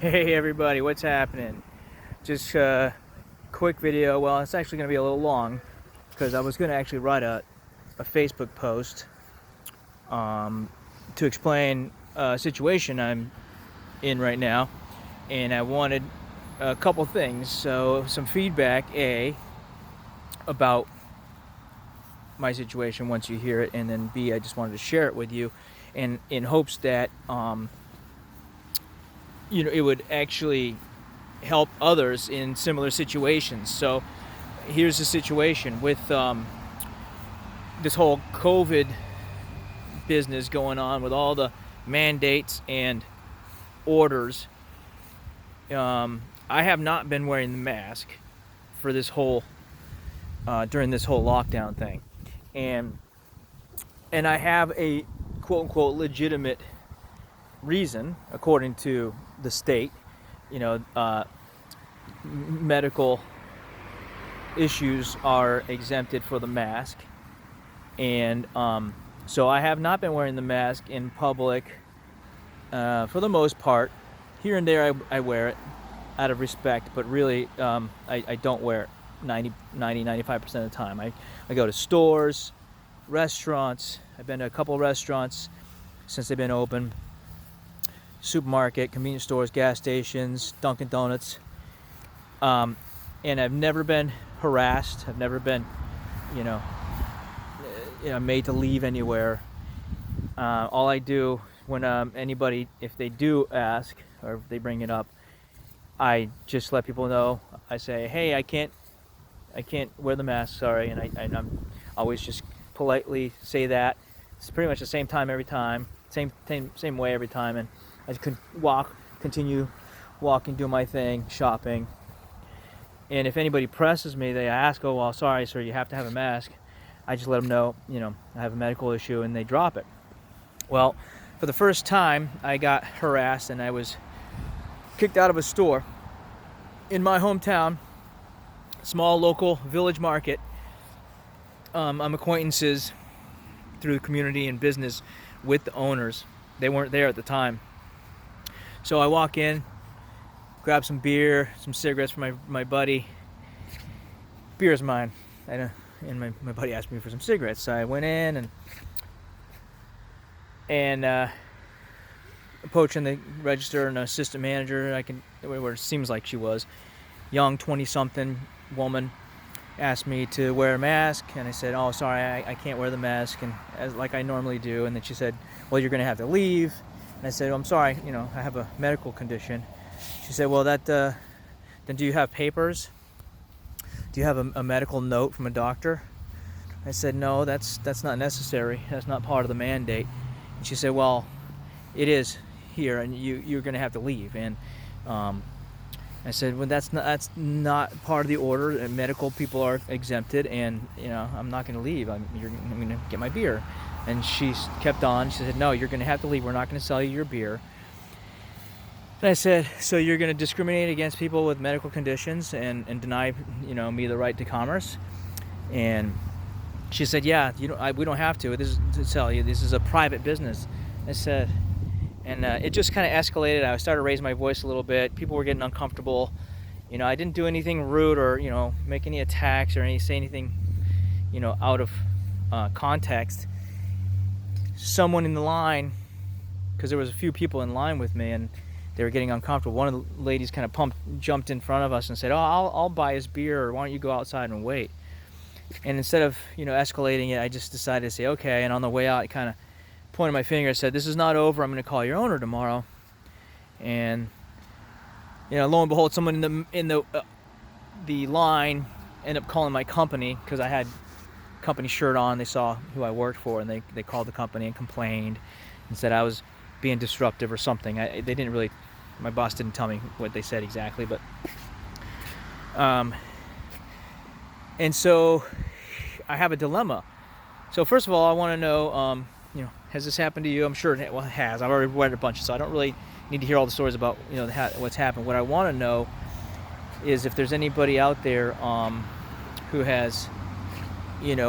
Hey everybody, what's happening? Just a quick video. Well, it's actually going to be a little long because I was going to actually write a Facebook post to explain a situation I'm in right now, and I wanted a couple things. So some feedback, about my situation once you hear it, and then B, I just wanted to share it with you, and in hopes that it would actually help others in similar situations. So here's the situation with this whole COVID business going on with all the mandates and orders. I have not been wearing the mask for this whole during this whole lockdown thing, and I have a quote unquote legitimate reason according to the state. Medical issues are exempted for the mask, and so I have not been wearing the mask in public for the most part. Here and there I wear it out of respect, but really I don't wear it 95% of the time. I go to stores, restaurants. I've been to a couple restaurants since they've been open, supermarket, convenience stores, gas stations, Dunkin' Donuts, and I've never been harassed. I've never been made to leave anywhere. All I do when anybody, if they do ask or if they bring it up, I just let people know. I say, hey, I can't wear the mask, sorry, and I'm always just politely say that. It's pretty much the same time every time, same way every time, and I could continue walking, do my thing, shopping. And if anybody presses me, they ask, oh, well, sorry, sir, you have to have a mask. I just let them know, I have a medical issue, and they drop it. Well, for the first time, I got harassed, and I was kicked out of a store in my hometown, small local village market. I'm acquaintances through the community and business with the owners. They weren't there at the time. So I walk in, grab some beer, some cigarettes for my buddy. Beer is mine. And my buddy asked me for some cigarettes. So I went in and approaching the register, and an assistant manager, where it seems like she was, young 20-something woman, asked me to wear a mask, and I said, oh, sorry, I can't wear the mask, and like I normally do. And then she said, well, you're going to have to leave. And I said, oh, I'm sorry, I have a medical condition. She said, well, then do you have papers? Do you have a medical note from a doctor? I said, no, that's not necessary. That's not part of the mandate. And she said, well, it is here, and you're going to have to leave. And I said, well, that's not part of the order. And medical people are exempted, and I'm not going to leave. I'm going to get my beer. And she kept on. She said, no, you're going to have to leave. We're not going to sell you your beer. And I said, so you're going to discriminate against people with medical conditions and deny me the right to commerce? And she said, yeah, we don't have to. This is to sell you. This is a private business. I said, and it just kind of escalated. I started raising my voice a little bit. People were getting uncomfortable. I didn't do anything rude or make any attacks or say anything out of context. Someone in the line, because there was a few people in line with me, and they were getting uncomfortable. One of the ladies kind of jumped in front of us and said, oh, I'll buy his beer, or why don't you go outside and wait? And instead of escalating it, I just decided to say, okay. And on the way out, I kind of pointed my finger and said, this is not over. I'm going to call your owner tomorrow. And lo and behold, someone in the line ended up calling my company, because I had company shirt on. They saw who I worked for, and they called the company and complained and said I was being disruptive or something. They didn't really, my boss didn't tell me what they said exactly, but and so I have a dilemma. So first of all, I want to know, has this happened to you? I'm sure it has. I've already read a bunch, so I don't really need to hear all the stories about what's happened. What I want to know is if there's anybody out there who has, I'm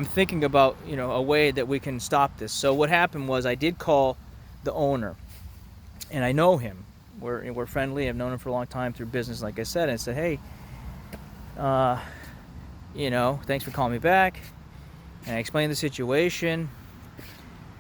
thinking about a way that we can stop this. So what happened was, I did call the owner, and I know him. We're friendly. I've known him for a long time through business, like I said. And I said, hey, thanks for calling me back. And I explained the situation.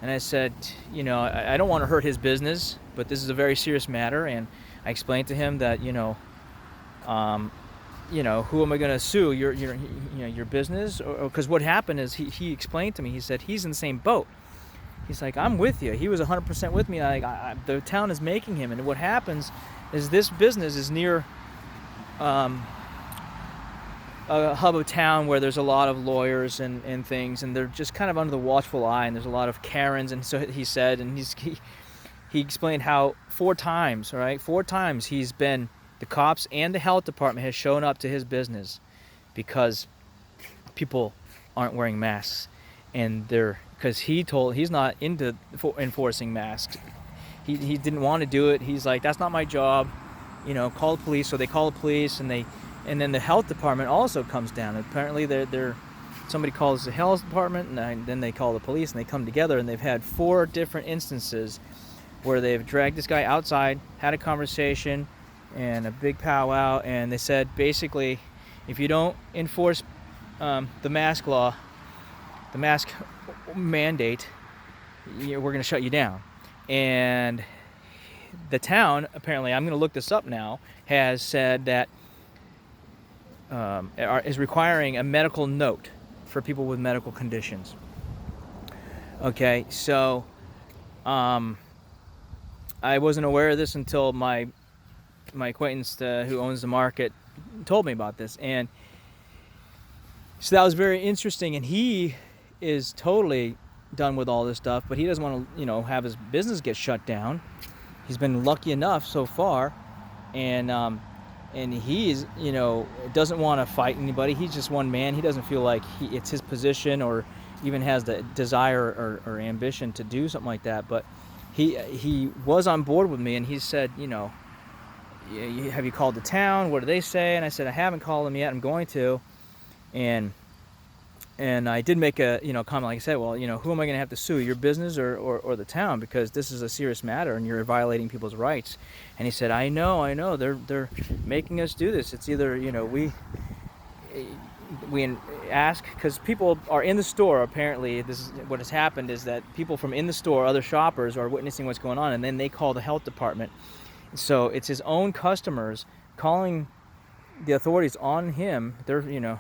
And I said, I don't want to hurt his business, but this is a very serious matter. And I explained to him that, who am I going to sue? Your business? Because what happened is he explained to me. He said he's in the same boat. He's like, I'm with you. He was 100% with me. The town is making him. And what happens is this business is near a hub of town where there's a lot of lawyers and things, and they're just kind of under the watchful eye, and there's a lot of Karens. And so he said, and he explained how 4 times the cops and the health department has shown up to his business because people aren't wearing masks, and because he's not into enforcing masks. He didn't want to do it. He's like, that's not my job, call the police. So they call the police, and then the health department also comes down. Apparently somebody calls the health department, and then they call the police, and they come together, and they've had 4 different instances where they've dragged this guy outside, had a conversation, and a big powwow, and they said, basically, if you don't enforce the mask law, the mask mandate, we're going to shut you down. And the town, apparently, I'm going to look this up now, has said that is requiring a medical note for people with medical conditions. Okay, so I wasn't aware of this until my acquaintance who owns the market told me about this, and so that was very interesting. And he is totally done with all this stuff, but he doesn't want to, have his business get shut down. He's been lucky enough so far, and he's, doesn't want to fight anybody. He's just one man. He doesn't feel like it's his position or even has the desire or ambition to do something like that. But he was on board with me, and he said, have you called the town? What do they say? And I said, I haven't called them yet. I'm going to. And I did make a comment, like I said, well, who am I going to have to sue, your business or the town, because this is a serious matter and you're violating people's rights. And he said, I know, they're making us do this. It's either we ask, because people are in the store. Apparently, this is what has happened, is that people from in the store, other shoppers, are witnessing what's going on, and then they call the health department. So it's his own customers calling the authorities on him. They're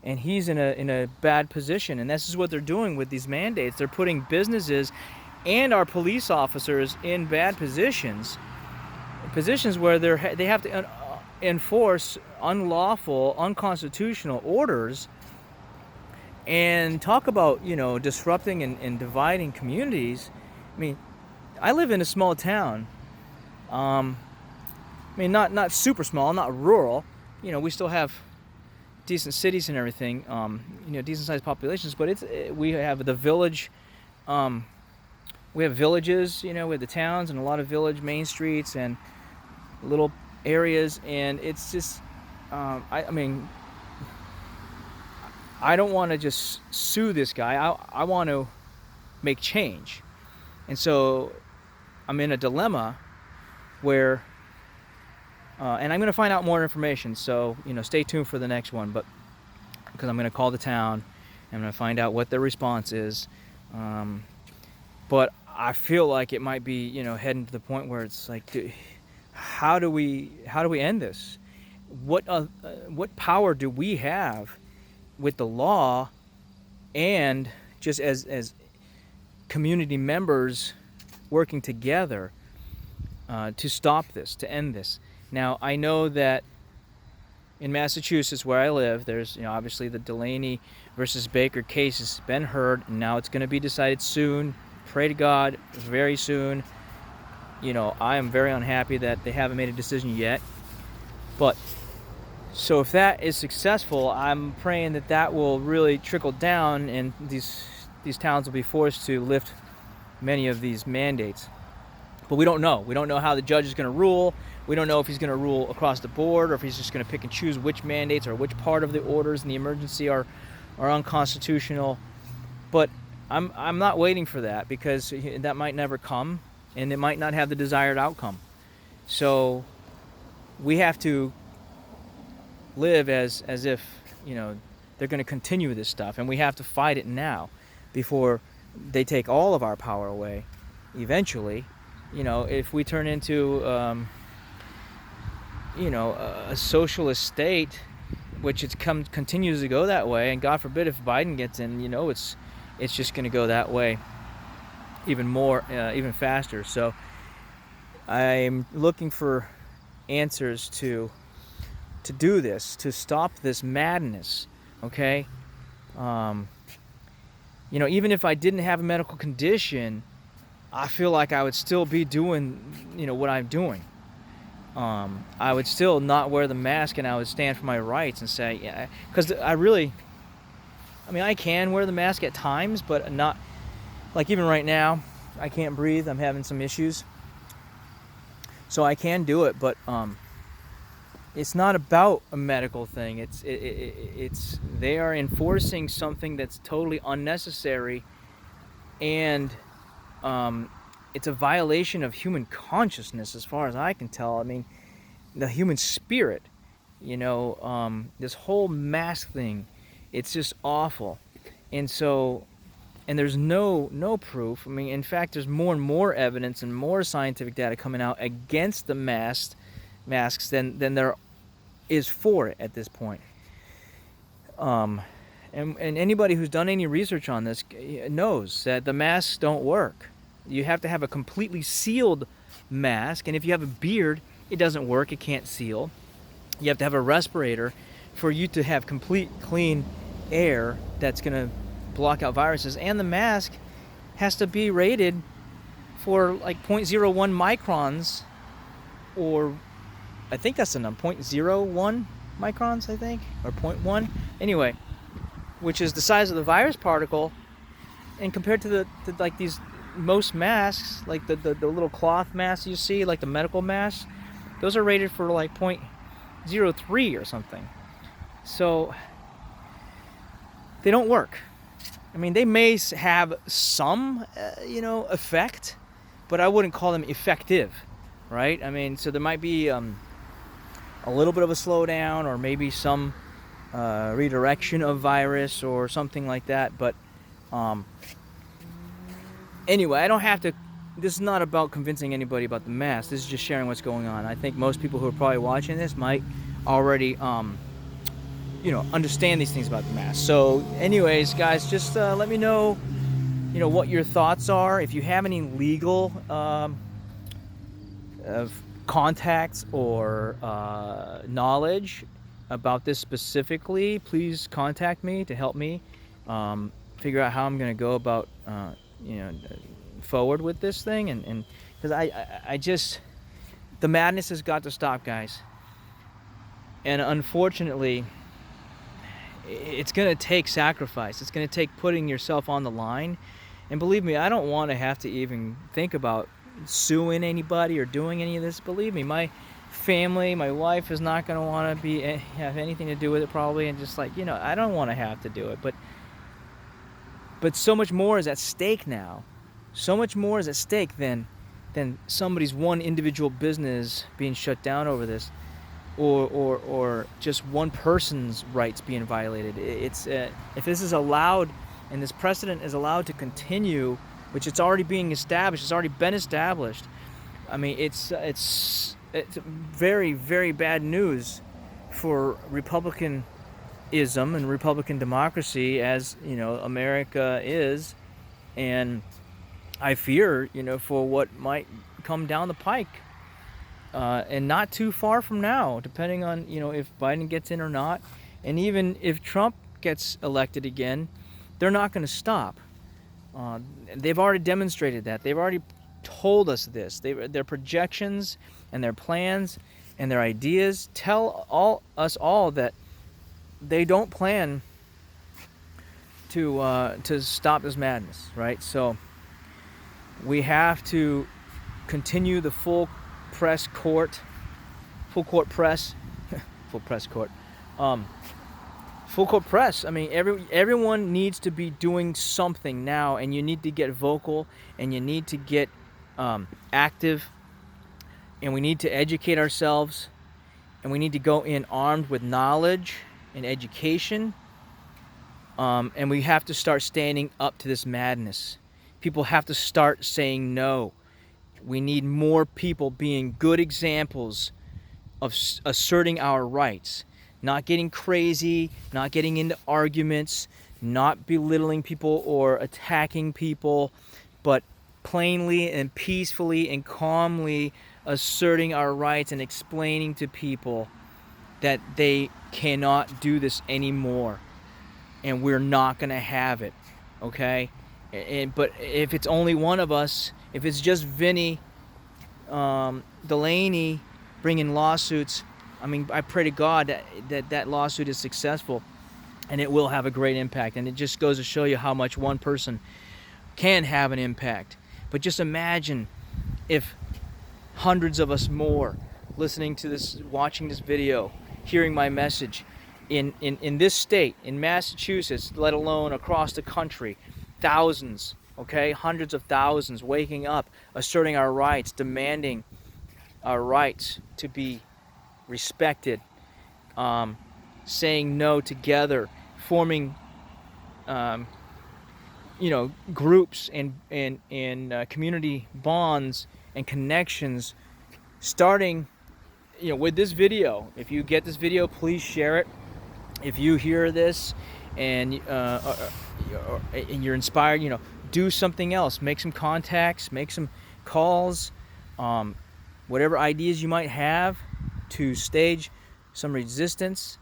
and he's in a bad position. And this is what they're doing with these mandates. They're putting businesses and our police officers in bad positions where they have to enforce unlawful, unconstitutional orders, and talk about disrupting and dividing communities. I mean, I live in a small town. Not super small, not rural. We still have decent cities and everything, decent sized populations, but we have the village, we have villages, we have the towns and a lot of village main streets and little areas, and it's just, I don't want to just sue this guy. I want to make change. And so I'm in a dilemma where and I'm going to find out more information, so stay tuned for the next one. But because I'm going to call the town, I'm going to find out what their response is. But I feel like it might be heading to the point where it's like, how do we end this? What power do we have with the law, and just as community members working together to stop this, to end this? Now, I know that in Massachusetts, where I live, there's obviously the Delaney versus Baker case has been heard, and now it's going to be decided soon. Pray to God, very soon. I am very unhappy that they haven't made a decision yet. But so if that is successful, I'm praying that will really trickle down, and these towns will be forced to lift many of these mandates. But we don't know. We don't know how the judge is going to rule. We don't know if he's going to rule across the board, or if he's just going to pick and choose which mandates or which part of the orders in the emergency are unconstitutional. But I'm not waiting for that, because that might never come. and it might not have the desired outcome. So we have to live as if, you know, they're going to continue this stuff, and we have to fight it now before they take all of our power away eventually. You know, if we turn into you know, a socialist state, which continues to go that way, and God forbid if Biden gets in, you know, it's just going to go that way even more, even faster. So I'm looking for answers to do this, to stop this madness. Okay, you know, even if I didn't have a medical condition, I feel like I would still be doing, you know, what I'm doing. I would still not wear the mask, and I would stand for my rights and say, yeah, because I mean, I can wear the mask at times, but not, like even right now, I can't breathe. I'm having some issues. So I can do it, but it's not about a medical thing. It's they are enforcing something that's totally unnecessary, and it's a violation of human consciousness, as far as I can tell. I mean, the human spirit. You know, this whole mask thing, it's just awful. And so, and there's no proof. I mean, in fact, there's more and more evidence and more scientific data coming out against the masks than there is for it at this point. And anybody who's done any research on this knows that the masks don't work. You have to have a completely sealed mask, and if you have a beard, it doesn't work. It can't seal. You have to have a respirator for you to have complete clean air that's going to block out viruses, and the mask has to be rated for like 0.01 microns, or I think that's the number, 0.01 microns, I think, or 0.1, anyway, which is the size of the virus particle. And compared to the like these most masks, like the little cloth masks you see, like the medical masks, those are rated for like 0.03 or something. So they don't work. I mean, they may have some, you know, effect, but I wouldn't call them effective, right? I mean, so there might be a little bit of a slowdown, or maybe some redirection of virus or something like that. But anyway, I don't have to. This is not about convincing anybody about the mask. This is just sharing what's going on. I think most people who are probably watching this might already, you know, understand these things about the mask. So, anyways, guys, just let me know, you know, what your thoughts are. If you have any legal contacts or knowledge about this specifically, please contact me to help me figure out how I'm going to go about, you know, forward with this thing. And because I just, the madness has got to stop, guys. And unfortunately, it's going to take sacrifice. It's going to take putting yourself on the line. And believe me, I don't want to have to even think about suing anybody or doing any of this. Believe me, my family, my wife is not going to want to have anything to do with it probably. And just like, you know, I don't want to have to do it. But so much more is at stake now. So much more is at stake than somebody's one individual business being shut down over this. Or just one person's rights being violated. It's if this is allowed, and this precedent is allowed to continue, which it's already being established, it's already been established. I mean, it's very, very bad news for Republicanism and Republican democracy, as you know, America is, and I fear, you know, for what might come down the pike. And not too far from now, depending on, you know, if Biden gets in or not. And even if Trump gets elected again, they're not going to stop. They've already demonstrated that. They've already told us this. Their projections and their plans and their ideas tell us all that they don't plan to stop this madness, right? So we have to continue the full court press. I mean, everyone needs to be doing something now, and you need to get vocal, and you need to get active, and we need to educate ourselves, and we need to go in armed with knowledge and education, and we have to start standing up to this madness. People have to start saying no. We need more people being good examples of asserting our rights, not getting crazy, not getting into arguments, not belittling people or attacking people, but plainly and peacefully and calmly asserting our rights and explaining to people that they cannot do this anymore, and we're not going to have it, okay? But if it's only one of us, if it's just Vinny Delaney bringing lawsuits, I mean, I pray to God that lawsuit is successful, and it will have a great impact. And it just goes to show you how much one person can have an impact. But just imagine if hundreds of us more listening to this, watching this video, hearing my message in this state, in Massachusetts, let alone across the country, thousands, okay, hundreds of thousands waking up, asserting our rights, demanding our rights to be respected, saying no together, forming groups and community bonds and connections, starting with this video. If you get this video, please share it. If you hear this and you're inspired, do something else. Make some contacts, make some calls, whatever ideas you might have to stage some resistance.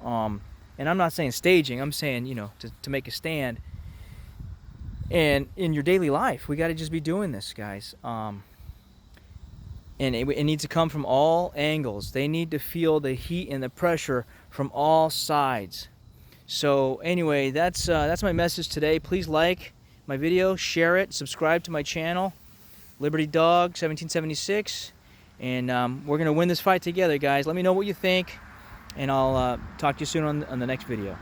And I'm not saying staging, I'm saying, to make a stand. And in your daily life, we got to just be doing this, guys. And it needs to come from all angles. They need to feel the heat and the pressure from all sides. So anyway, that's my message today. Please like my video, share it, subscribe to my channel, Liberty Dog 1776, and we're gonna win this fight together, guys. Let me know what you think, and I'll talk to you soon on the next video.